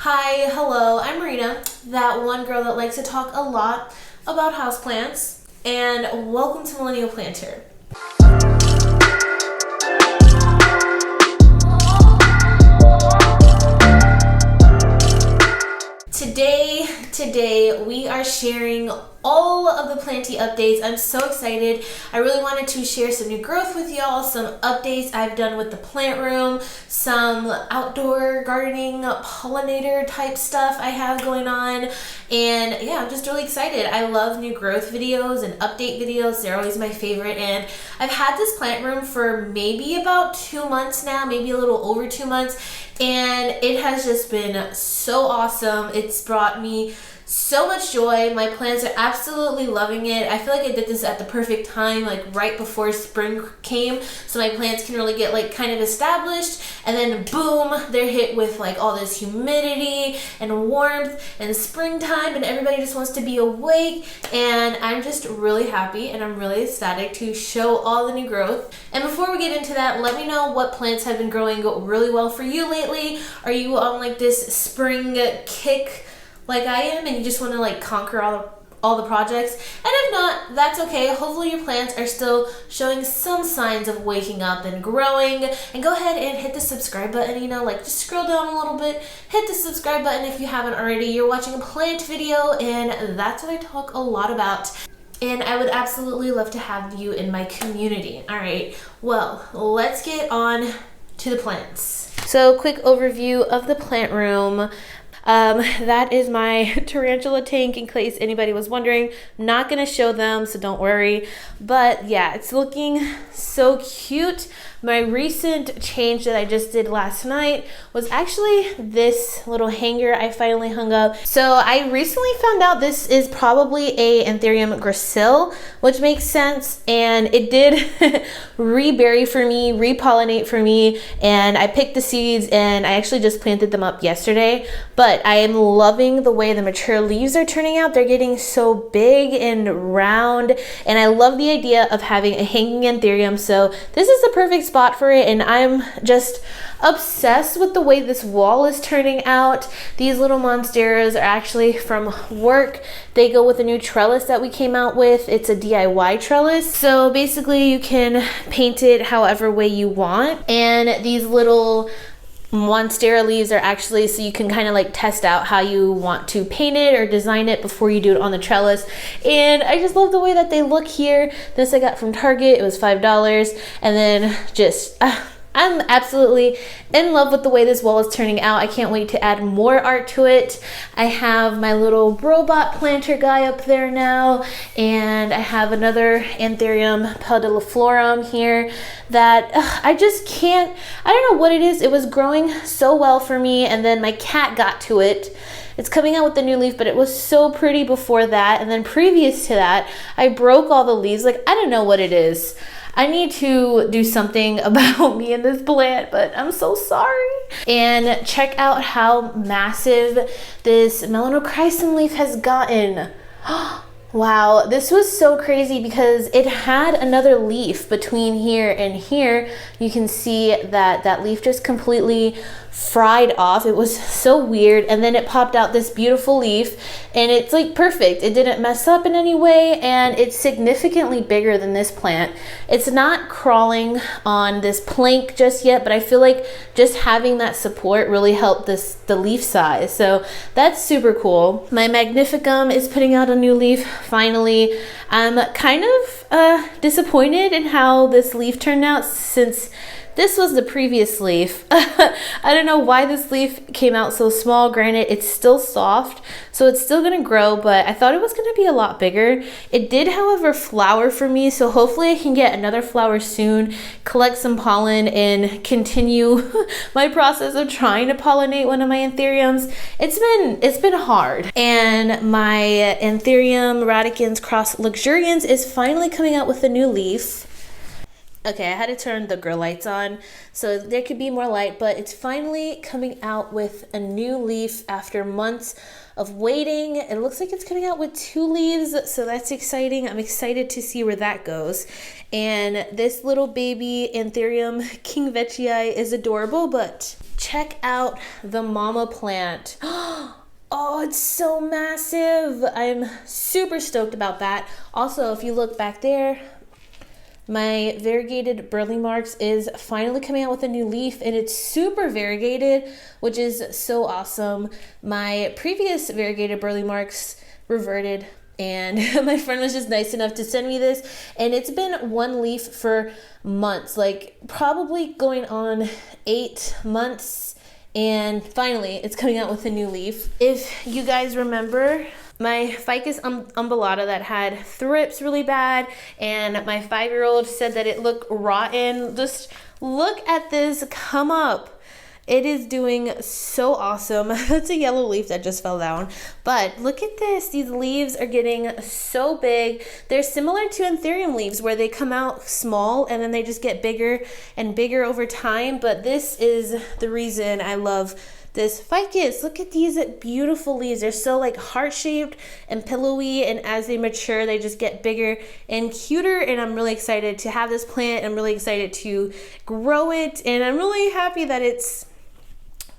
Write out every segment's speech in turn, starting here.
Hi, hello, I'm Marina, that one girl that likes to talk a lot about houseplants, and welcome to Millennial Planter. Today we are sharing all of the planty updates. I'm so excited. I really wanted to share some new growth with y'all, some updates I've done with the plant room, some outdoor gardening, pollinator type stuff I have going on. And yeah, I'm just really excited. I love new growth videos and update videos. They're always my favorite. And I've had this plant room for maybe about 2 months now, maybe a little over 2 months. And it has just been so awesome. It's brought me so much joy. My plants are absolutely loving it. I feel like I did this at the perfect time, like right before spring came, so my plants can really get like kind of established, and then boom, they're hit with like all this humidity and warmth and springtime, and everybody just wants to be awake. And I'm just really happy and I'm really ecstatic to show all the new growth. And before we get into that, let me know what plants have been growing really well for you lately. Are you on like this spring kick like I am, and you just want to like conquer all the projects? And if not, that's okay. Hopefully your plants are still showing some signs of waking up and growing. And go ahead and hit the subscribe button, like just scroll down a little bit, hit the subscribe button if you haven't already. You're watching a plant video, and that's what I talk a lot about. And I would absolutely love to have you in my community. All right, well, let's get on to the plants. So quick overview of the plant room. That is my tarantula tank, in case anybody was wondering. Not gonna show them, so don't worry. But yeah, it's looking so cute. My recent change that I just did last night was actually this little hanger I finally hung up. So I recently found out this is probably a Anthurium gracile, which makes sense. And it did reberry for me, repollinate for me. And I picked the seeds and I actually just planted them up yesterday. But I am loving the way the mature leaves are turning out. They're getting so big and round. And I love the idea of having a hanging Anthurium. So this is the perfect spot for it, and I'm just obsessed with the way this wall is turning out. These little monsteras are actually from work. They go with a new trellis that we came out with. It's a DIY trellis, so basically you can paint it however way you want. And these little monstera leaves are actually so you can kind of like test out how you want to paint it or design it before you do it on the trellis. And I just love the way that they look here. This I got from Target. It was $5. And then just I'm absolutely in love with the way this wall is turning out. I can't wait to add more art to it. I have my little robot planter guy up there now, and I have another Anthurium pediliflorum here that I just can't, I don't know what it is. It was growing so well for me, and then my cat got to it. It's coming out with a new leaf, but it was so pretty before that. And then previous to that, I broke all the leaves. Like, I don't know what it is. I need to do something about me and this plant, but I'm so sorry. And check out how massive this melanochrysum leaf has gotten. Wow, this was so crazy because it had another leaf between here and here. You can see that that leaf just completely fried off. It was so weird. And then it popped out this beautiful leaf, and it's like perfect. It didn't mess up in any way, and it's significantly bigger than this plant. It's not crawling on this plank just yet, but I feel like just having that support really helped the leaf size. So that's super cool. My magnificum is putting out a new leaf finally. I'm kind of disappointed in how this leaf turned out, since this was the previous leaf. I don't know why this leaf came out so small. Granted, it's still soft, so it's still gonna grow, but I thought it was gonna be a lot bigger. It did, however, flower for me, so hopefully I can get another flower soon, collect some pollen, and continue my process of trying to pollinate one of my Anthuriums. It's been hard. And my Anthurium radicans cross luxurians is finally coming out with a new leaf. Okay, I had to turn the grow lights on so there could be more light, but it's finally coming out with a new leaf after months of waiting. It looks like it's coming out with 2 leaves, so that's exciting. I'm excited to see where that goes. And this little baby Anthurium kingvetchii is adorable, but check out the mama plant. Oh, it's so massive. I'm super stoked about that. Also, if you look back there, my variegated burley marks is finally coming out with a new leaf, and it's super variegated, which is so awesome. My previous variegated burley marks reverted, and my friend was just nice enough to send me this, and it's been one leaf for months, like probably going on 8 months, and finally it's coming out with a new leaf. If you guys remember my ficus umbellata that had thrips really bad, and my 5-year-old said that it looked rotten, just look at this come up. It is doing so awesome. That's a yellow leaf that just fell down. But look at this. These leaves are getting so big. They're similar to anthurium leaves where they come out small and then they just get bigger and bigger over time. But this is the reason I love this ficus. Look at these beautiful leaves. They're so like heart-shaped and pillowy, and as they mature, they just get bigger and cuter, and I'm really excited to have this plant. I'm really excited to grow it, and I'm really happy that it's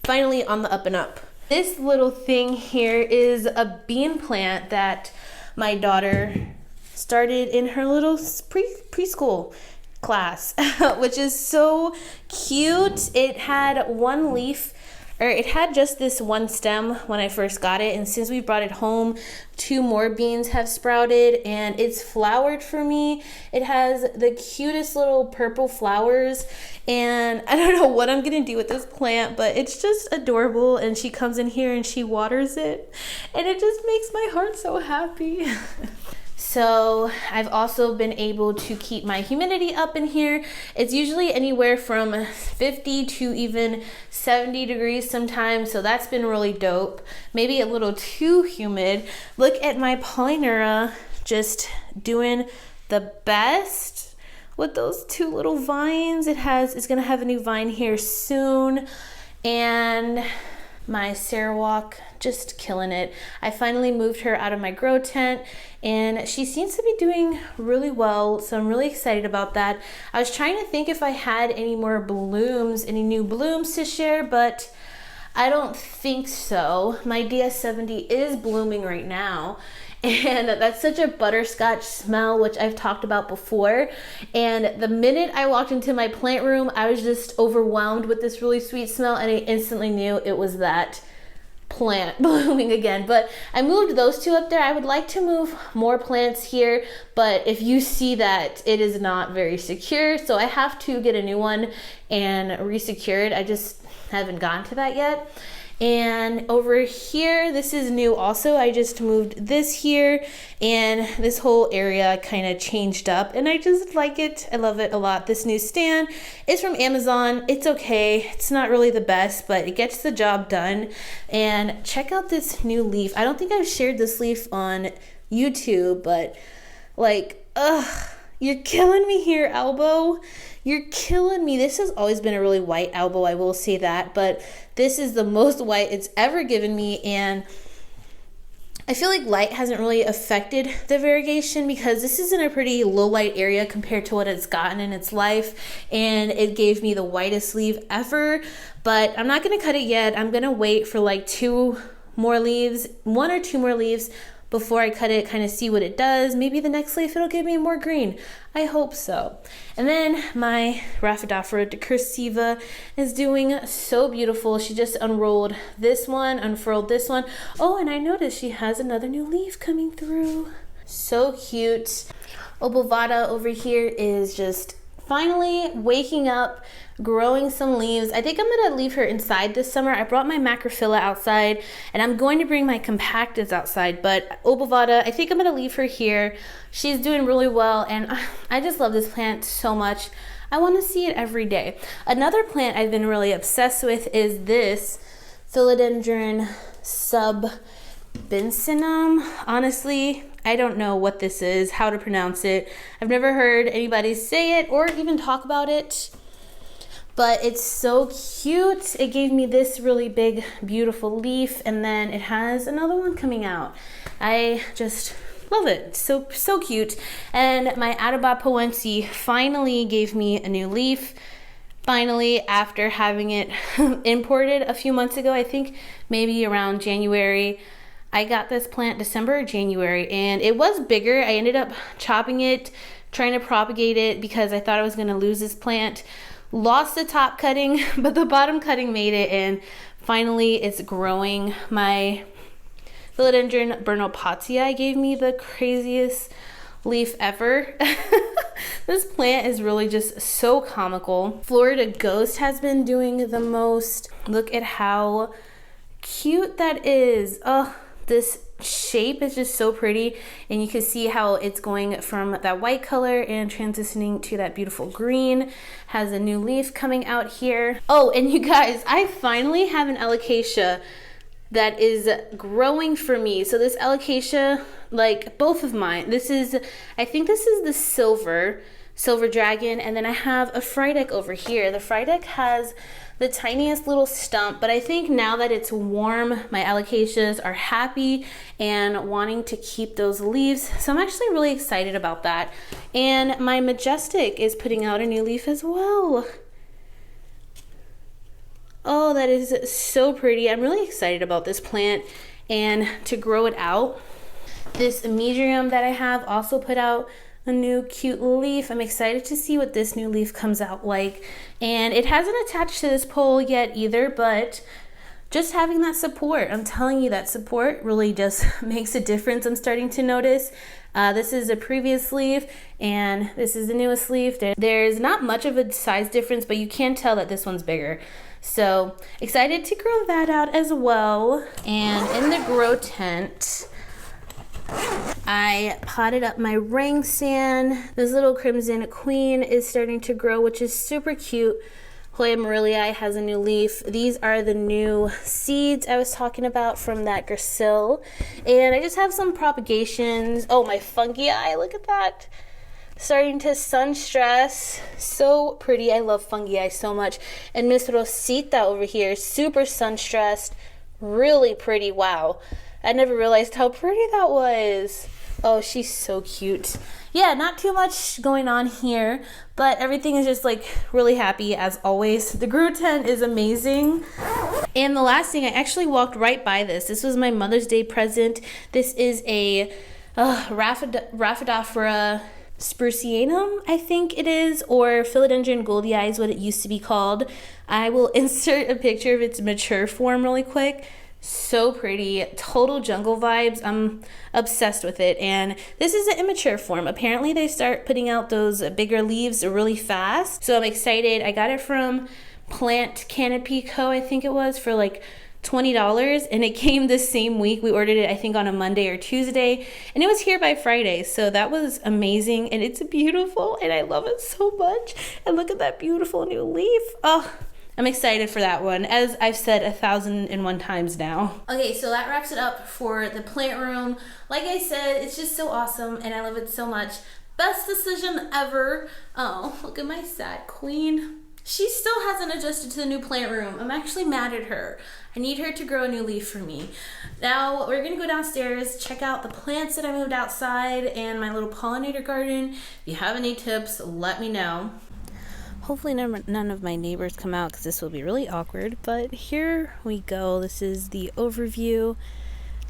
finally on the up and up. This little thing here is a bean plant that my daughter started in her little preschool class, which is so cute. It had one leaf, or it had just this one stem when I first got it, and since we brought it home, 2 more beans have sprouted, and it's flowered for me. It has the cutest little purple flowers, and I don't know what I'm gonna do with this plant, but it's just adorable, and she comes in here and she waters it, and it just makes my heart so happy. So I've also been able to keep my humidity up in here. It's usually anywhere from 50 to even 70 degrees sometimes, so that's been really dope. Maybe a little too humid. Look at my Pollinator just doing the best with those 2 little vines. It's gonna have a new vine here soon, and my Sarawak just killing it. I finally moved her out of my grow tent, and she seems to be doing really well, so I'm really excited about that. I was trying to think if I had any more blooms, any new blooms to share, but I don't think so. My DS70 is blooming right now, and that's such a butterscotch smell, which I've talked about before. And the minute I walked into my plant room, I was just overwhelmed with this really sweet smell, and I instantly knew it was that plant blooming again. But I moved those 2 up there. I would like to move more plants here, but if you see that, it is not very secure, so I have to get a new one and re-secure it. I just haven't gotten to that yet. And over here, this is new also. I just moved this here, and this whole area kind of changed up, and I just like it. I love it a lot. This new stand is from Amazon. It's okay. It's not really the best, but it gets the job done. And check out this new leaf. I don't think I've shared this leaf on YouTube, but like, you're killing me here, elbow. You're killing me. This has always been a really white elbow, I will say that, but this is the most white it's ever given me, and I feel like light hasn't really affected the variegation because this is in a pretty low light area compared to what it's gotten in its life, and it gave me the whitest leaf ever. But I'm not going to cut it yet. I'm going to wait for like 2 more leaves, 1 or 2 more leaves before I cut it, kind of see what it does. Maybe the next leaf it'll give me more green. I hope so. And then my Rhaphidophora decursiva is doing so beautiful. She just unrolled this one, unfurled this one. Oh, and I noticed she has another new leaf coming through. So cute. Obovata over here is just finally waking up, growing some leaves. I think I'm gonna leave her inside this summer. I brought my Macrophylla outside, and I'm going to bring my Compactus outside, but Obovata, I think I'm gonna leave her here. She's doing really well, and I just love this plant so much. I want to see it every day. Another plant I've been really obsessed with is this Philodendron subbensinum. Honestly, I don't know what this is, how to pronounce it. I've never heard anybody say it or even talk about it, but it's so cute. It gave me this really big, beautiful leaf, and then it has another one coming out. I just love it. So cute. And my Atabapoense finally gave me a new leaf. Finally, after having it imported a few months ago, I think maybe around January, I got this plant December or January, and it was bigger. I ended up chopping it, trying to propagate it because I thought I was going to lose this plant. Lost the top cutting, but the bottom cutting made it, and finally it's growing. My philodendron Bernopatia gave me the craziest leaf ever. This plant is really just so comical. Florida Ghost has been doing the most. Look at how cute that is. Oh, this shape is just so pretty, and you can see how it's going from that white color and transitioning to that beautiful green. Has a new leaf coming out here. Oh, and you guys, I finally have an alocasia that is growing for me. So this alocasia, like both of mine, I think this is the silver dragon, and then I have a Frydek over here. The Frydek has the tiniest little stump, but I think now that it's warm, my alocasias are happy and wanting to keep those leaves. So I'm actually really excited about that. And my Majestic is putting out a new leaf as well. Oh, that is so pretty. I'm really excited about this plant and to grow it out. This Medrium that I have also put out a new cute leaf. I'm excited to see what this new leaf comes out like. And it hasn't attached to this pole yet either, but just having that support, I'm telling you, that support really just makes a difference. I'm starting to notice. This is a previous leaf and this is the newest leaf. There's not much of a size difference, but you can tell that this one's bigger. So excited to grow that out as well. And in the grow tent, I potted up my ring sand. This little crimson queen is starting to grow, which is super cute. Hoya Morellii has a new leaf. These are the new seeds I was talking about from that Gracil. And I just have some propagations. Oh, my fungi, look at that. Starting to sun stress. So pretty. I love fungi so much. And Miss Rosita over here, super sun stressed. Really pretty. Wow. I never realized how pretty that was. Oh, she's so cute. Yeah, not too much going on here, but everything is just like really happy as always. The grow tent is amazing. And the last thing, I actually walked right by this. This was my Mother's Day present. This is a Rhaphidophora sprucianum, I think it is, or Philodendron goldii is what it used to be called. I will insert a picture of its mature form really quick. So pretty, total jungle vibes. I'm obsessed with it. And this is an immature form. Apparently they start putting out those bigger leaves really fast, so I'm excited. I got it from Plant Canopy Co, I think it was, for like $20, and it came this same week. We ordered it I think on a Monday or Tuesday, and it was here by Friday, so that was amazing. And it's beautiful and I love it so much. And look at that beautiful new leaf. Oh, I'm excited for that one, as I've said 1,001 times now. Okay, so that wraps it up for the plant room. Like I said, it's just so awesome and I love it so much. Best decision ever. Oh, look at my sad queen. She still hasn't adjusted to the new plant room. I'm actually mad at her. I need her to grow a new leaf for me. Now we're gonna go downstairs, check out the plants that I moved outside and my little pollinator garden. If you have any tips, let me know. Hopefully none of my neighbors come out because this will be really awkward, but here we go. This is the overview.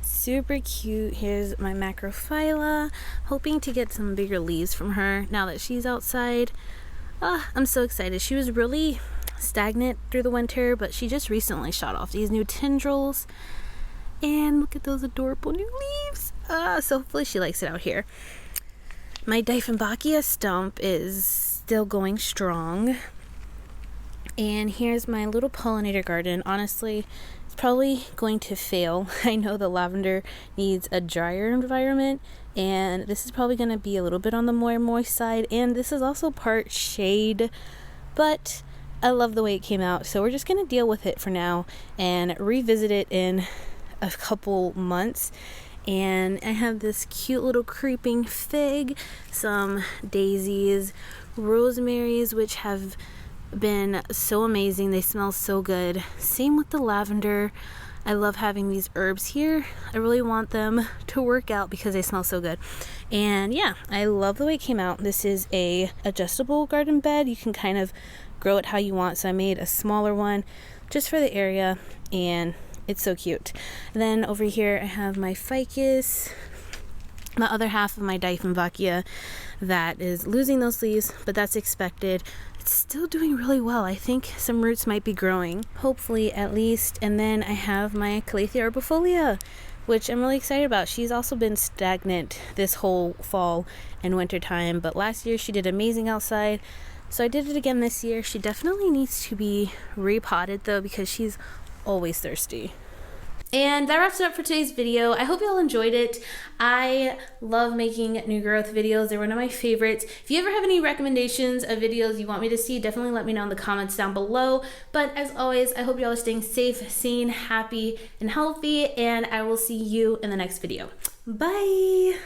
Super cute. Here's my macrophylla. Hoping to get some bigger leaves from her now that she's outside. I'm so excited. She was really stagnant through the winter, but she just recently shot off these new tendrils. And look at those adorable new leaves. So hopefully she likes it out here. My Dieffenbachia stump is still going strong. And here's my little pollinator garden. Honestly, it's probably going to fail. I know the lavender needs a drier environment, and this is probably going to be a little bit on the more moist side, and this is also part shade, but I love the way it came out, so we're just going to deal with it for now and revisit it in a couple months. And I have this cute little creeping fig, some daisies, rosemaries, which have been so amazing. They smell so good. Same with the lavender. I love having these herbs here. I really want them to work out because they smell so good. And yeah, I love the way it came out. This is a adjustable garden bed. You can kind of grow it how you want. So I made a smaller one just for the area, and it's so cute. And then over here I have my ficus, the other half of my Dieffenbachia that is losing those leaves, but that's expected. It's still doing really well. I think some roots might be growing, hopefully at least. And then I have my Calathea herbifolia, which I'm really excited about. She's also been stagnant this whole fall and winter time, but last year she did amazing outside, so I did it again this year. She definitely needs to be repotted though, because she's always thirsty. And that wraps it up for today's video. I hope you all enjoyed it. I love making new growth videos. They're one of my favorites. If you ever have any recommendations of videos you want me to see, definitely let me know in the comments down below. But as always, I hope you all are staying safe, sane, happy, and healthy, and I will see you in the next video. Bye!